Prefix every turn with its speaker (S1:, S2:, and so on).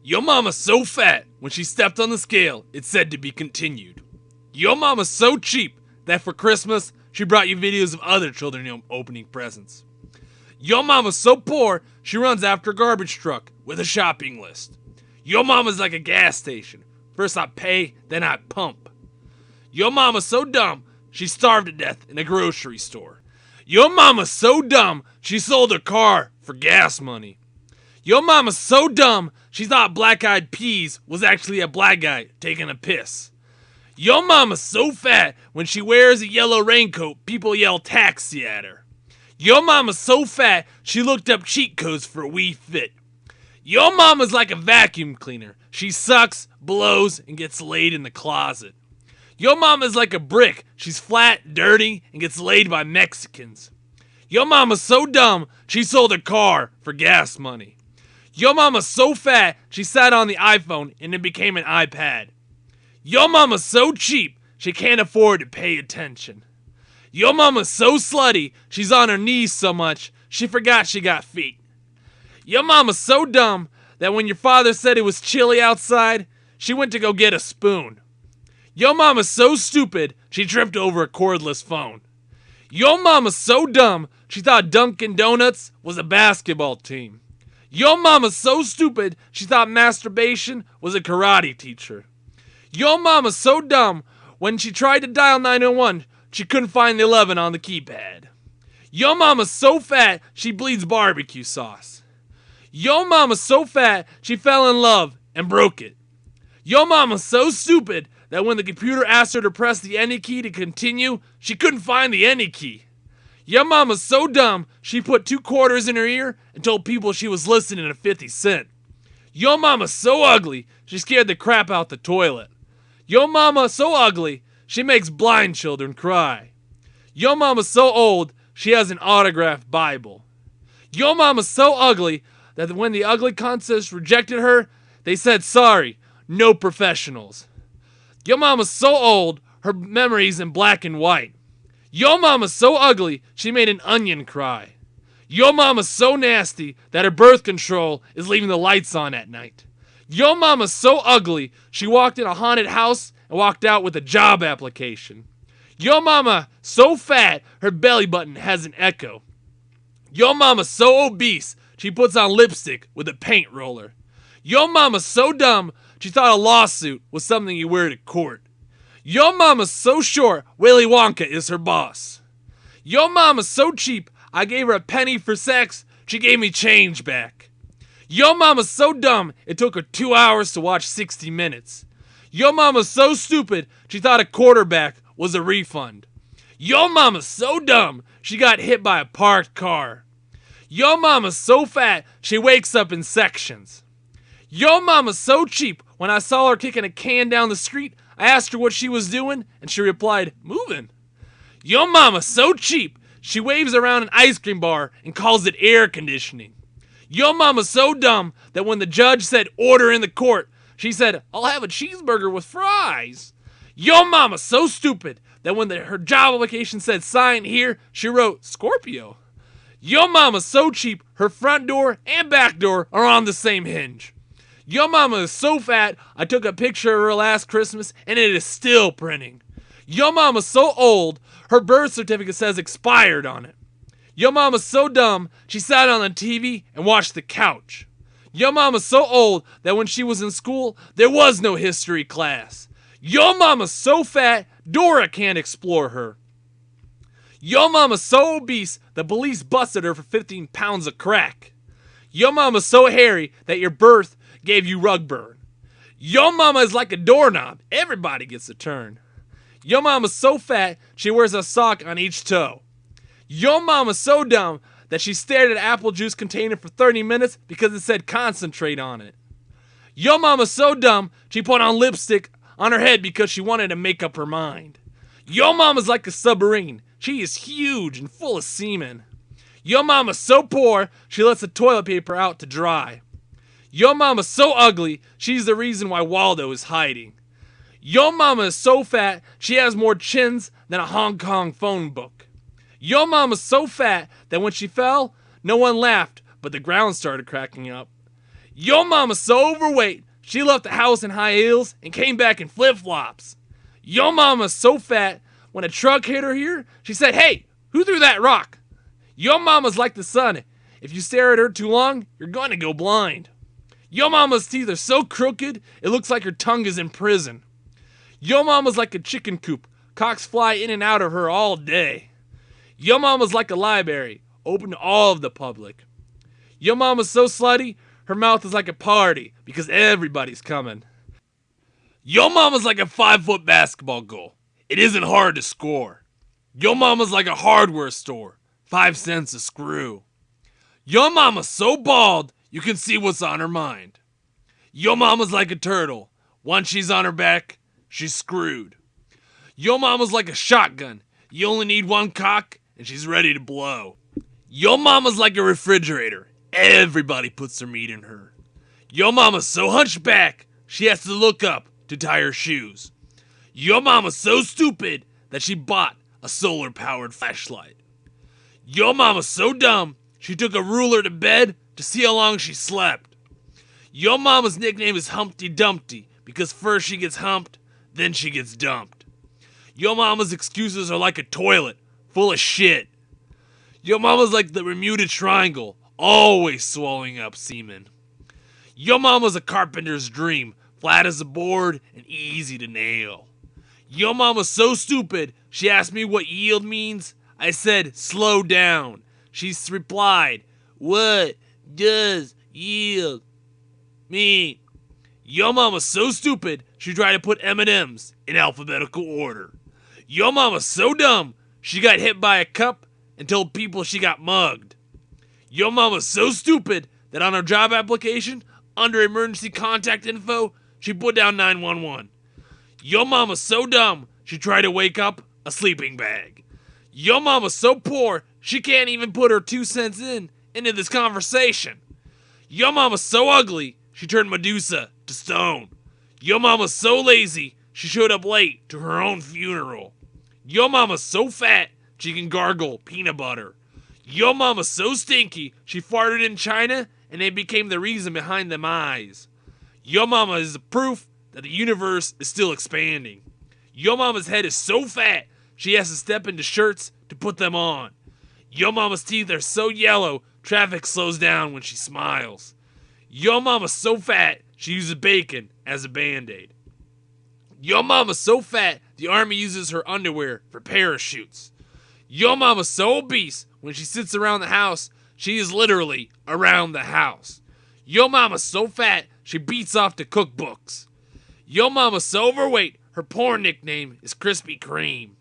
S1: Yo mama's so fat, when she stepped on the scale, it said to be continued. Yo mama's so cheap that for Christmas, she brought you videos of other children opening presents. Yo mama's so poor, she runs after a garbage truck with a shopping list. Yo mama's like a gas station. First I pay, then I pump. Yo mama's so dumb, she starved to death in a grocery store. Yo mama's so dumb, she sold her car for gas money. Yo mama's so dumb, she thought Black Eyed Peas was actually a black guy taking a piss. Yo mama's so fat, when she wears a yellow raincoat, people yell taxi at her. Yo mama's so fat, she looked up cheat codes for Wii Fit. Yo mama's like a vacuum cleaner. She sucks, blows, and gets laid in the closet. Yo mama's like a brick. She's flat, dirty, and gets laid by Mexicans. Yo mama's so dumb, she sold her car for gas money. Yo mama's so fat, she sat on the iPhone and it became an iPad. Yo mama's so cheap, she can't afford to pay attention. Yo mama's so slutty, she's on her knees so much, she forgot she got feet. Yo mama's so dumb that when your father said it was chilly outside, she went to go get a spoon. Yo mama's so stupid, she tripped over a cordless phone. Yo mama's so dumb, she thought Dunkin' Donuts was a basketball team. Yo mama's so stupid, she thought masturbation was a karate teacher. Yo mama's so dumb, when she tried to dial 911, she couldn't find the 11 on the keypad. Yo mama's so fat, she bleeds barbecue sauce. Yo mama's so fat, she fell in love and broke it. Yo mama's so stupid that when the computer asked her to press the any key to continue, she couldn't find the any key. Yo mama's so dumb, she put 2 quarters in her ear and told people she was listening to 50 Cent. Yo mama's so ugly, she scared the crap out the toilet. Yo mama's so ugly, she makes blind children cry. Yo mama's so old, she has an autographed Bible. Yo mama's so ugly that when the ugly contest rejected her, they said sorry, no professionals. Yo mama's so old, her memory's in black and white. Yo mama's so ugly, she made an onion cry. Yo mama's so nasty that her birth control is leaving the lights on at night. Yo mama's so ugly, she walked in a haunted house and walked out with a job application. Yo mama so fat, her belly button has an echo. Yo mama's so obese, she puts on lipstick with a paint roller. Yo mama's so dumb, she thought a lawsuit was something you wear to court. Yo mama's so short, Willy Wonka is her boss. Yo mama's so cheap, I gave her a penny for sex, she gave me change back. Yo mama's so dumb, it took her 2 hours to watch 60 Minutes. Yo mama's so stupid, she thought a quarterback was a refund. Yo mama's so dumb, she got hit by a parked car. Yo mama's so fat, she wakes up in sections. Yo mama's so cheap, when I saw her kicking a can down the street, I asked her what she was doing, and she replied, moving. Yo mama's so cheap, she waves around an ice cream bar and calls it air conditioning. Yo mama's so dumb that when the judge said order in the court, she said, I'll have a cheeseburger with fries. Yo mama's so stupid that when her job application said sign here, she wrote Scorpio. Yo mama's so cheap, her front door and back door are on the same hinge. Yo mama is so fat, I took a picture of her last Christmas and it is still printing. Yo mama's so old, her birth certificate says expired on it. Yo mama's so dumb, she sat on the TV and watched the couch. Yo mama's so old that when she was in school, there was no history class. Yo mama's so fat, Dora can't explore her. Yo mama's so obese, the police busted her for 15 pounds of crack. Yo mama's so hairy that your birth gave you rug burn. Yo mama is like a doorknob, everybody gets a turn. Yo mama's so fat, she wears a sock on each toe. Yo mama's so dumb that she stared at an apple juice container for 30 minutes because it said concentrate on it. Yo mama's so dumb, she put on lipstick on her head because she wanted to make up her mind. Yo mama's like a submarine, she is huge and full of semen. Yo mama's so poor, she lets the toilet paper out to dry. Yo mama's so ugly, she's the reason why Waldo is hiding. Yo mama is so fat, she has more chins than a Hong Kong phone book. Yo mama's so fat that when she fell, no one laughed, but the ground started cracking up. Your mama's so overweight, she left the house in high heels and came back in flip-flops. Your mama's so fat, when a truck hit her here, she said, "Hey, who threw that rock?" Your mama's like the sun. If you stare at her too long, you're going to go blind. Your mama's teeth are so crooked, it looks like her tongue is in prison. Your mama's like a chicken coop. Cocks fly in and out of her all day. Your mama's like a library, open to all of the public. Your mama's so slutty, her mouth is like a party because everybody's coming. Your mama's like a 5-foot basketball goal. It isn't hard to score. Your mama's like a hardware store. 5 cents a screw. Your mama's so bald, you can see what's on her mind. Your mama's like a turtle. Once she's on her back, she's screwed. Your mama's like a shotgun. You only need one cock, and she's ready to blow. Your mama's like a refrigerator. Everybody puts their meat in her. Your mama's so hunchback, she has to look up to tie her shoes. Your mama's so stupid that she bought a solar-powered flashlight. Your mama's so dumb, she took a ruler to bed to see how long she slept. Your mama's nickname is Humpty Dumpty because first she gets humped, then she gets dumped. Your mama's excuses are like a toilet, full of shit. Your mama's like the Bermuda Triangle, always swallowing up semen. Your mama's a carpenter's dream, flat as a board and easy to nail. Your mama's so stupid, she asked me what yield means. I said, slow down. She replied, what does yield mean? Your mama's so stupid, she tried to put M&Ms in alphabetical order. Your mama's so dumb, she got hit by a cup and told people she got mugged. Your mama's so stupid that on her job application, under emergency contact info, she put down 911. Your mama's so dumb, she tried to wake up a sleeping bag. Your mama's so poor, she can't even put her 2 cents into this conversation. Your mama's so ugly, she turned Medusa to stone. Your mama's so lazy, she showed up late to her own funeral. Your mama's so fat, she can gargle peanut butter. Your mama's so stinky, she farted in China and it became the reason behind them eyes. Your mama is the proof that the universe is still expanding. Your mama's head is so fat, she has to step into shirts to put them on. Your mama's teeth are so yellow, traffic slows down when she smiles. Your mama's so fat, she uses bacon as a band-aid. Your mama's so fat, the army uses her underwear for parachutes. Your mama's so obese, when she sits around the house, she is literally around the house. Your mama's so fat, she beats off to cookbooks. Your mama's so overweight, her porn nickname is Krispy Kreme.